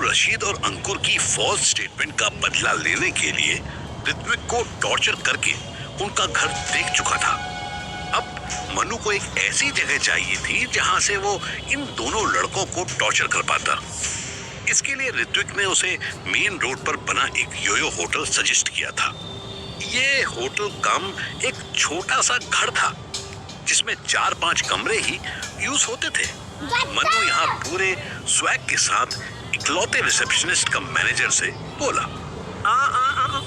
रशीद और अंकुर की false statement का बदला लेने के लिए ऋत्विक को टॉर्चर करके उनका घर देख चुका था। अब मनु को एक ऐसी जगह चाहिए थी जहां से वो इन दोनों लड़कों को टॉर्चर कर पाता। इसके लिए ऋत्विक ने उसे मेन रोड पर बना एक योयो होटल सजेस्ट किया था। ये होटल कम एक छोटा सा घर था जिसमें 4-5 कमरे ही यूज होते थे। मनु यहाँ पूरे स्वैग के साथ इकलौते रिसेप्शनिस्ट का मैनेजर से बोला,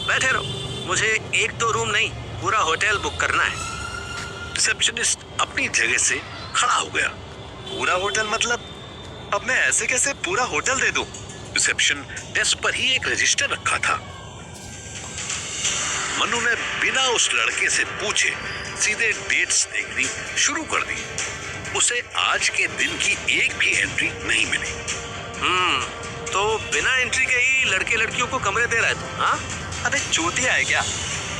बैठे रहो, मुझे 1-2 रूम नहीं पूरा होटल बुक करना है। रिसेप्शनिस्ट अपनी जगह से खड़ा हो गया। पूरा होटल मतलब? अब मैं ऐसे कैसे पूरा होटल दे दूं? रिसेप्शन डेस्क पर ही एक रजिस्टर रखा था। मनु ने बिना उस लड़के से पूछे सीधे डेट्स देखनी शुरू कर दी। उसे आज के दिन की एक भी एंट्री नहीं मिली। तो बिना एंट्री के ही लड़के लड़कियों को कमरे दे रहा है तू? हाँ, अबे चोटिया है क्या?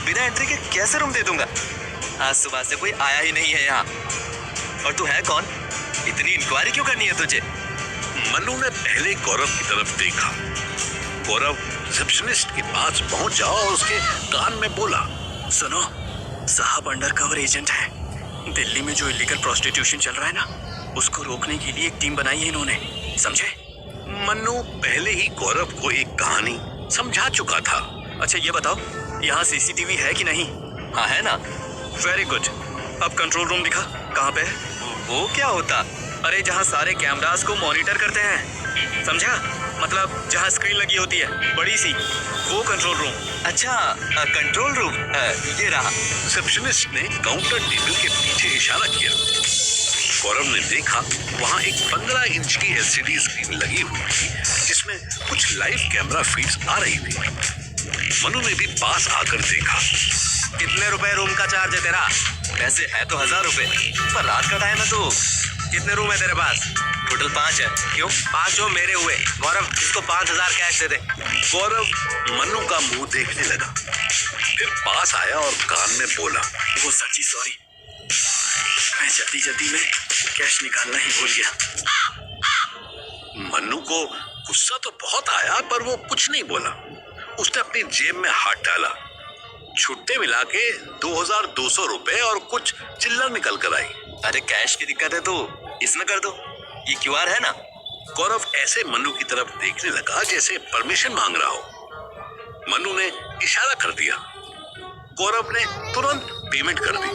बिना एंट्री के कैसे रूम दे दूंगा? आज सुबह से कोई आया ही नहीं है यहाँ। और तू है कौन? इतनी इंक्वायरी क्यों करनी है तुझे? मनु ने पहले गौरव की तरफ देखा। गौरव रिसेप्शनिस्ट के पास पहुंचा और उसके कान में बोला, सुनो, साहब अंडरकवर एजेंट है। दिल्ली में जो इलीगल प्रोस्टिट्यूशन चल रहा है ना, उसको रोकने के लिए एक टीम बनाई है इन्होंने, समझे? मनु पहले ही गौरव को एक कहानी समझा चुका था। अच्छा ये बताओ, यहाँ सीसीटीवी है कि नहीं? हाँ है ना। Very good. अब कंट्रोल रूम दिखा, कहाँ पे है? वो क्या होता? अरे जहाँ सारे कैमरास को मॉनिटर करते हैं, समझा? मतलब जहाँ स्क्रीन लगी होती है बड़ी सी, वो कंट्रोल रूम। अच्छा, कंट्रोल रूम ये रहा। रिसेप्शनिस्ट ने काउंटर टेबल के पीछे इशारा किया। गौरव ने देखा वहां एक 15 इंच की एलसीडी स्क्रीन लगी हुई थी जिसमें कुछ लाइव कैमरा फीड्स आ रही थी। मनु ने भी पास आकर देखा। कितने रुपए रूम का चार्ज है तेरा? वैसे है तो 1000 रुपए, पर रात का टाइम है तो। कितने रूम है तेरे पास? टोटल 5 है। क्यों? 5 जो मेरे हुए। गौरव, इसको 5000 कैश दे दे। गौरव मनु का मुंह देखने लगा, फिर पास आया और कान में बोला, वो सर जी सॉरी, मैं जल्दी में कैश निकालना ही भूल गया। मनु को गुस्सा तो बहुत आया पर वो कुछ नहीं बोला। उसने अपनी जेब में हाथ डाला, छुट्टे मिला के 2200 रुपए और कुछ चिल्लर निकल कर आई। अरे कैश की दिक्कत है तो इसमें कर दो, ये क्यूआर है ना। गौरव ऐसे मनु की तरफ देखने लगा जैसे परमिशन मांग रहा हो। मनु ने इशारा कर दिया। गौरव ने तुरंत पेमेंट कर दी।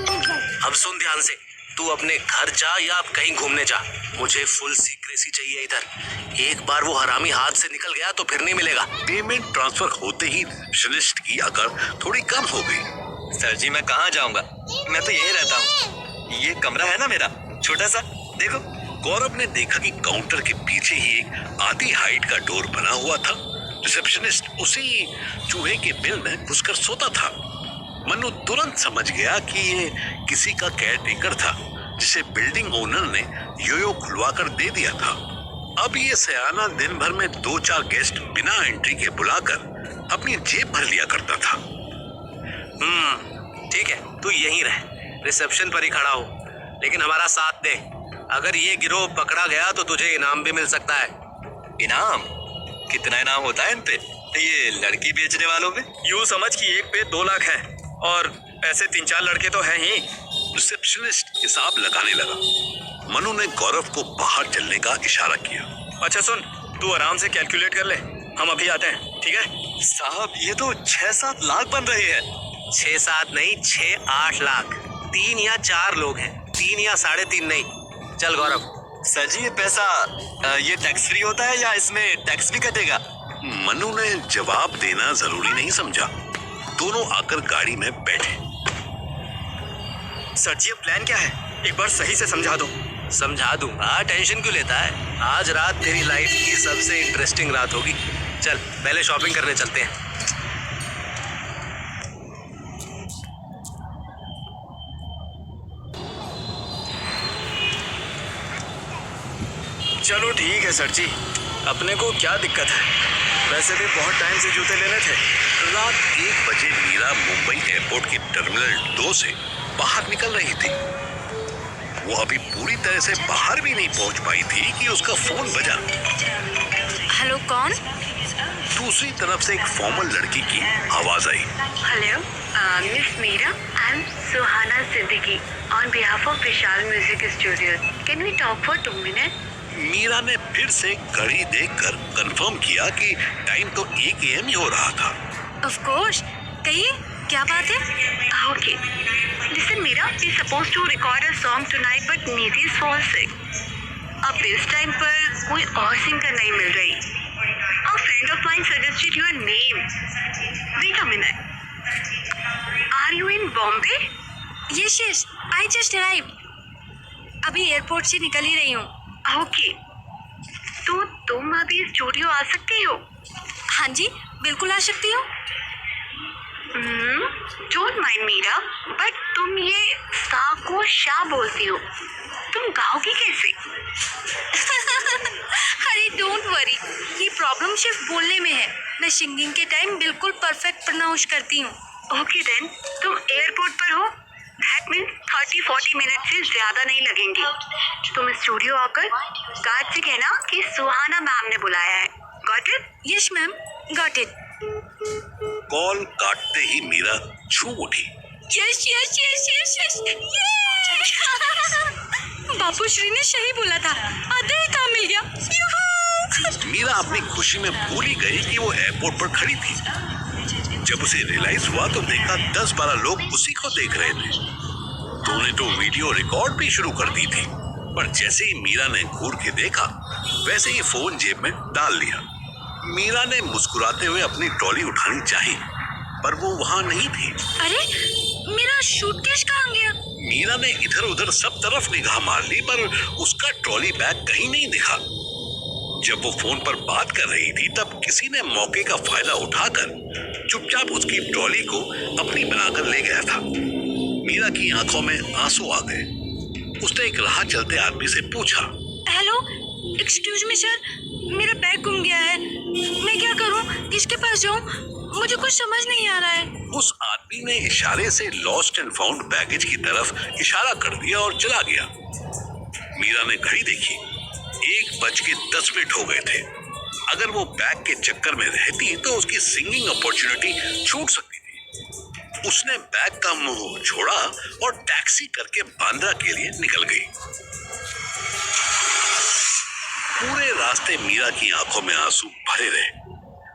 अब सुन ध्यान से, तू अपने घर जा या कहीं घूमने जा, मुझे फुल सीक्रेसी चाहिए इधर। एक बार वो हरामी हाथ से निकल गया तो फिर नहीं मिलेगा। पेमेंट ट्रांसफर होते ही रिसेप्शनिस्ट की अकड़ थोड़ी कम हो गई। सर जी मैं कहाँ जाऊंगा, मैं तो यही रहता हूँ। ये कमरा है ना मेरा, छोटा सा, देखो। गौरव ने देखा कि काउंटर के पीछे ही एक आधी हाइट का डोर बना हुआ था। रिसेप्शनिस्ट उसी चूहे के बिल में घुसकर सोता था। मनु तुरंत समझ गया कि ये किसी का केयरटेकर था जिसे बिल्डिंग ओनर ने योयो खुलवा कर दे दिया था। अब ये सयाना दिन भर में 2-4 गेस्ट बिना एंट्री के बुलाकर अपनी जेब भर लिया करता था। ठीक है, तू यहीं रह, रिसेप्शन पर ही खड़ा हो, लेकिन हमारा साथ दे। अगर ये गिरोह पकड़ा गया तो तुझे इनाम भी मिल सकता है। इनाम? कितना इनाम होता है इन पे? ये लड़की बेचने वालों पे? यूं समझ कि एक पे 2 लाख है और ऐसे 3-4 लड़के तो हैं ही। रिसेप्शनिस्ट हिसाब लगाने लगा। मनु ने गौरव को बाहर चलने का इशारा किया। अच्छा सुन, तू आराम से कैलकुलेट कर ले, हम अभी आते हैं, ठीक है? साहब ये तो 6-7 लाख बन रहे हैं। 6-7 नहीं, 6-8 लाख। 3 या 4 लोग हैं, 3 या 3.5 नहीं। चल गौरव। सर जी ये पैसा ये टैक्स फ्री होता है या इसमें टैक्स भी कटेगा? मनु ने जवाब देना जरूरी नहीं समझा। दोनों आकर गाड़ी में बैठे। सर जी अब प्लान क्या है, एक बार सही से समझा दो। समझा दूंगा, टेंशन क्यों लेता है? आज रात तेरी लाइफ की सबसे इंटरेस्टिंग रात होगी। चल पहले शॉपिंग करने चलते हैं। चलो ठीक है सर जी, अपने को क्या दिक्कत है, वैसे भी बहुत टाइम से जूते लेने थे। रात 1 बजे मीरा मुंबई एयरपोर्ट के टर्मिनल 2 से बाहर निकल रही थी। वो अभी पूरी तरह से बाहर भी नहीं पहुंच पाई थी कि उसका फोन बजा। हेलो, कौन? दूसरी तरफ से एक फॉर्मल लड़की की आवाज आई। Hello, miss Meera, I am Suhana Siddiqui on behalf of Vishal music studio. Can we talk for 2 minute? Meera ने फिर से घड़ी देखकर कंफर्म किया कि टाइम तो 1 AM ही हो रहा था। ऑफ कोर्स, कहिए क्या बात है? Okay, listen Meera, we suppose to record a song tonight but Niti is fall sick. अब इस टाइम पर कोई और सिंगर नहीं मिल रही। A friend of mine suggested your name. Wait a minute, are you in Bombay? Yes yes, I just arrive. अभी airport से निकल ही रही हूँ। ओके, तो तुम अभी स्टूडियो आ सकती हो? हाँ जी, बिल्कुल आ सकती हूँ। डोंट माइंड मीरा, बट तुम ये सा को शा बोलती हो, तुम गाओगी कैसे? अरे डोंट वरी, ये प्रॉब्लम सिर्फ बोलने में है। मैं सिंगिंग के टाइम बिल्कुल परफेक्ट प्रोनाउंस करती हूँ। ओके देन, तुम एयरपोर्ट पर हो, दैट मीन्स 30-40 मिनट से ज्यादा नहीं लगेंगे। तुम स्टूडियो आकर गार्ड से कहना कि सुहाना मैम ने बुलाया है। Got it? Yes ma'am, got it. कॉल काटते ही मीरा झूम उठी। Yes yes yes yes yes, Bapu Shri ने सही बोला था, आधा ही काम मिल गया। यूहू! मीरा अपनी खुशी में भूल ही गई कि वो एयरपोर्ट पर खड़ी थी। जब उसे रियलाइज हुआ तो देखा 10-12 लोग उसी को देख रहे थे। तूने तो वीडियो रिकॉर्ड भी शुरू कर दी थी, पर जैसे ही मीरा ने घूर के देखा वैसे ही फोन जेब में डाल लिया। मीरा ने मुस्कुराते हुए अपनी ट्रॉली उठानी चाही, पर वो वहां नहीं थी। अरे मेरा सूटकेस कहाँ गया? मीरा ने इधर उधर सब तरफ निगाह मार ली, पर उसका ट्रॉली बैग कहीं नहीं दिखा। जब वो फोन पर बात कर रही थी तब किसी ने मौके का फायदा उठाकर चुपचाप उसकी ट्रॉली को अपनी बनाकर ले गया था। मीरा की आंखों में आंसू आ गए। उसने एक राह चलते आदमी से पूछा, हेलो, एक्सक्यूज मी सर, मेरा बैग गुम गया है। मैं क्या करूं? किसके पास जाऊं? मुझे कुछ समझ नहीं आ रहा है। उस आदमी ने इशारे से लॉस्ट एंड फाउंड बैगेज की तरफ इशारा कर दिया और चला गया। मीरा ने घड़ी देखी, 1:10 हो गए थे। अगर वो बैग के चक्कर में रहती तो उसकी सिंगिंग अपॉर्चुनिटी छूट सकती थी। उसने बैग का मुंह छोड़ा और टैक्सी करके बांद्रा के लिए निकल गई। पूरे रास्ते मीरा की आंखों में आंसू भरे रहे,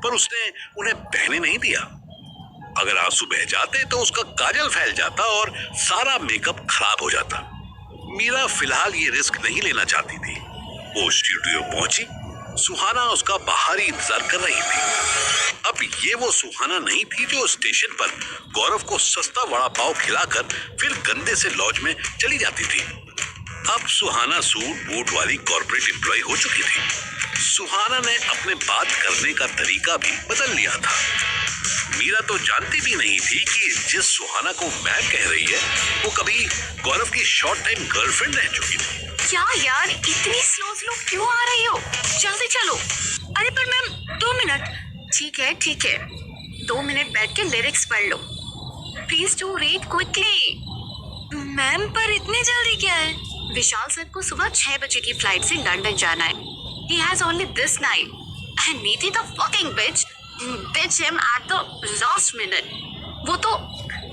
पर उसने उन्हें बहने नहीं दिया। अगर आंसू बह जाते तो उसका काजल फैल जाता और सारा मेकअप खराब हो जाता। मीरा फिलहाल ये रिस्क नहीं लेना चाहती थी। वो स्टूडियो पहुंची। सुहाना उसका बाहर ही इंतजार कर रही थी। अब ये वो सुहाना नहीं थी जो स्टेशन पर गौरव को सस्ता वड़ा पाव खिलाकर फिर गंदे से लॉज में चली जाती थी। अब सुहाना सूट बूट वाली कॉर्पोरेट एम्प्लॉय हो चुकी थी। सुहाना ने अपने बात करने का तरीका भी बदल लिया था। मीरा तो जानती भी नहीं थी कि जिस सुहाना को मैम कह रही है वो कभी गौरव की शॉर्ट टाइम गर्लफ्रेंड रह चुकी थी। क्या यार, इतनी स्लो क्यों आ रही हो? जल्दी चलो। अरे पर मैम 2 मिनट। ठीक है, 2 मिनट बैठ के लिरिक्स पढ़ लो। Please do read quickly. Ma'am पर इतने जल्दी क्या है? विशाल सर को सुबह 6 बजे की फ्लाइट से लंदन जाना है। He has only this night. And Neeti the fucking bitch him at the last minute. वो तो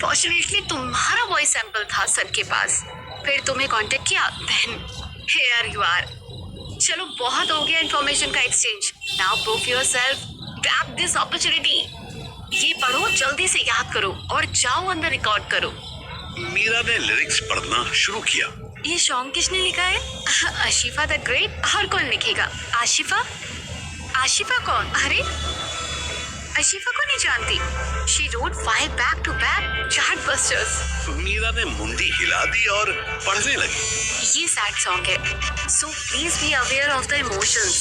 फॉर्चुनेटली तुम्हारा वॉइस सैंपल था सर के पास, फिर तुम्हें कांटेक्ट किया, then here you are. चलो बहुत हो गया इन्फॉर्मेशन का exchange. Now prove yourself. Grab this opportunity. ये पढ़ो, जल्दी से याद करो और जाओ अंदर रिकॉर्ड करो। मीरा ने लिरिक्स पढ़ना शुरू किया। ये सॉन्ग किसने लिखा है? Ashifa the great. और कौन लिखेगा? आशिफा? आशिफा कौन? अरे आशिफा को नहीं जानती? She wrote 5 back-to-back chartbusters. Meera ने मुंडी हिला दी और पढ़ने लगी। ये सैड सॉन्ग है, so please be aware of the emotions.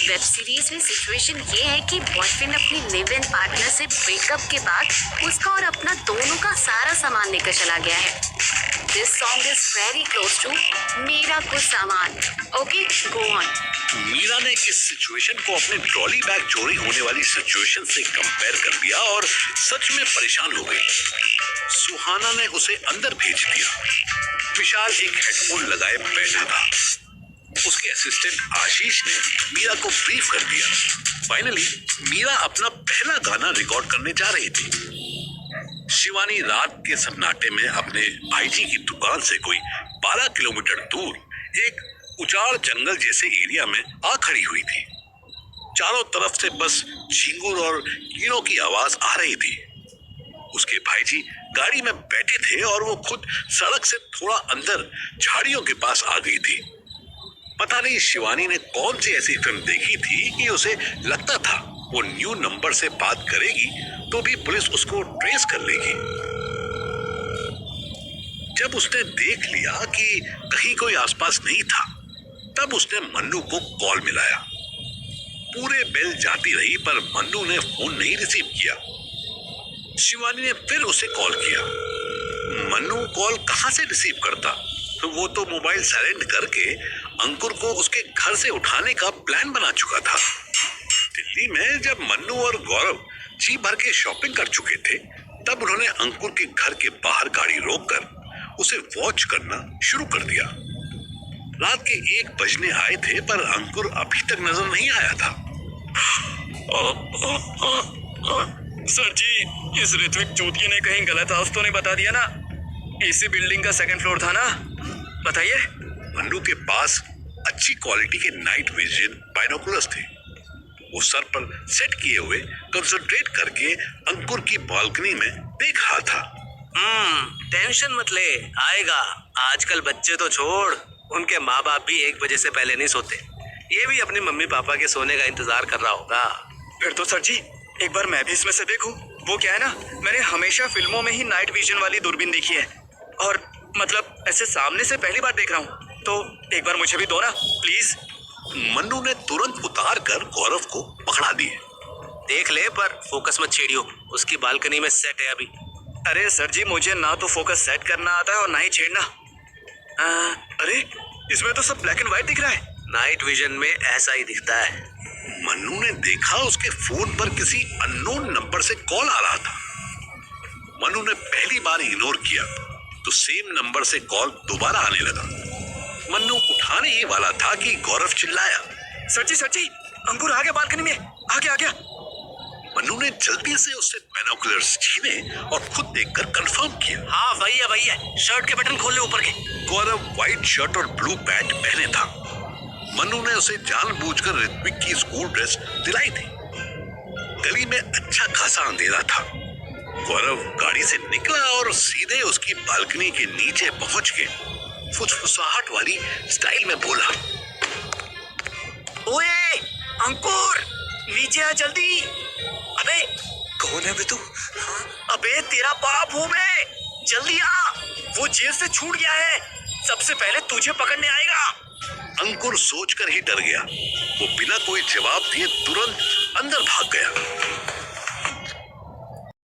Web series में सिचुएशन ये है कि बॉयफ्रेंड अपनी लिव इन पार्टनर से ब्रेकअप के बाद उसका और अपना दोनों का सारा सामान लेकर चला गया है। This song is very close to मेरा कुछ सामान। Okay, go on. मीरा ने इस सिचुएशन को अपने ट्रॉली बैग चोरी होने वाली सिचुएशन से कंपेयर कर दिया और सच में परेशान हो गई। सुहाना ने उसे अंदर भेज दिया। विशाल एक हेडफोन लगाए बैठा था। उसके असिस्टेंट आशीष ने मीरा को ब्रीफ कर दिया। फाइनली मीरा अपना पहला गाना रिकॉर्ड करने जा रही थी। शिवानी रात के सन्नाटे में अपने भाईजी की दुकान से कोई 12 किलोमीटर दूर एक उजाड़ जंगल जैसे एरिया में आ खड़ी हुई थी। चारों तरफ से बस झींगुर और कीड़ों की आवाज आ रही थी। उसके भाईजी गाड़ी में बैठे थे और वो खुद सड़क से थोड़ा अंदर झाड़ियों के पास आ गई थी। पता नहीं शिवानी ने कौन सी ऐसी फिल्म देखी थी कि उसे लगता था वो न्यू नंबर से बात करेगी तो भी पुलिस उसको ट्रेस कर लेगी। जब उसने देख लिया कि कहीं कोई आसपास नहीं था, तब उसने मन्नू को कॉल मिलाया। पूरे बेल जाती रही पर मन्नू ने फोन नहीं रिसीव किया। शिवानी ने फिर उसे कॉल किया। मन्नू कॉल कहां से रिसीव करता? वो तो मोबाइल साइलेंट करके अंकुर को उसके घर से उठाने का प्लान बना चुका था। दिल्ली में जब मन्नू और गौरव जी भर के शॉपिंग कर चुके थे, तब उन्होंने अंकुर के घर के बाहर गाड़ी रोककर उसे वॉच करना शुरू कर दिया। रात के 1 बजने आए थे पर अंकुर अभी तक नजर नहीं आया था। सर जी, इस ऋत्विक चूतिए ने कहीं गलत हाउस तो नहीं बता दिया ना? इसी बिल्डिंग का 2nd फ्लोर था ना? बताइए। मन्नू के पास अच्छी क्वालिटी के नाइट विजन बाइनोकुलर्स थे। वो सर पर सेट किए हुए कंसंट्रेट करके अंकुर की बालकनी में देख रहा था। टेंशन मत ले, आएगा। आजकल बच्चे तो छोड़, उनके माँ बाप भी 1 बजे से पहले नहीं सोते। ये भी अपने मम्मी पापा के सोने का इंतजार कर रहा होगा। फिर तो सर जी एक बार मैं भी इसमें से देखूं। वो क्या है ना, मैंने हमेशा फिल्मों में ही नाइट विजन वाली दूरबीन देखी है और मतलब ऐसे सामने से पहली बार देख रहा हूँ, तो एक बार मुझे भी दो ना प्लीज। मन्नू ने तुरंत उतार कर गौरव को पकड़ा दिए। देख ले पर फोकस मत छेड़ियो, उसकी बालकनी में सेट है अभी। अरे सर जी, मुझे ना तो फोकस सेट करना आता है और ना ही छेड़ना। अरे इसमें तो सब ब्लैक एंड व्हाइट दिख रहा है। नाइट विजन में ऐसा ही दिखता है। मन्नू ने देखा उसके फोन पर किसी अननोन नंबर से कॉल आ रहा था। मन्नू ने पहली बार इग्नोर किया तो सेम नंबर से कॉल दोबारा आने लगा। मन्नू उठाने ही वाला था कि गौरव चिल्लाया, सर जी, अंकुर आ गया बालकनी में, आ गया। मन्नू ने जल्दी से उससे बाइनोकुलर्स छीने और खुद देखकर कंफर्म किया। हाँ वही है, शर्ट के बटन खोल ले ऊपर के। गौरव व्हाइट शर्ट और ब्लू पैंट पहने था। मन्नू ने उसे जानबूझकर ऋत्विक की स्कूल ड्रेस दिलाई थी। गली में अच्छा खासा अंधेरा था। गौरव गाड़ी से निकला और सीधे उसकी बालकनी के नीचे पहुंच के फुसफुसाहट वाली स्टाइल में बोला, ओए अंकुर, नीचे आ जल्दी। अबे कौन है बे तू? अबे तेरा बाप हूँ मैं, जल्दी आ। वो जेल से छूट गया है, सबसे पहले तुझे पकड़ने आएगा। अंकुर सोचकर ही डर गया। वो बिना कोई जवाब दिए तुरंत अंदर भाग गया।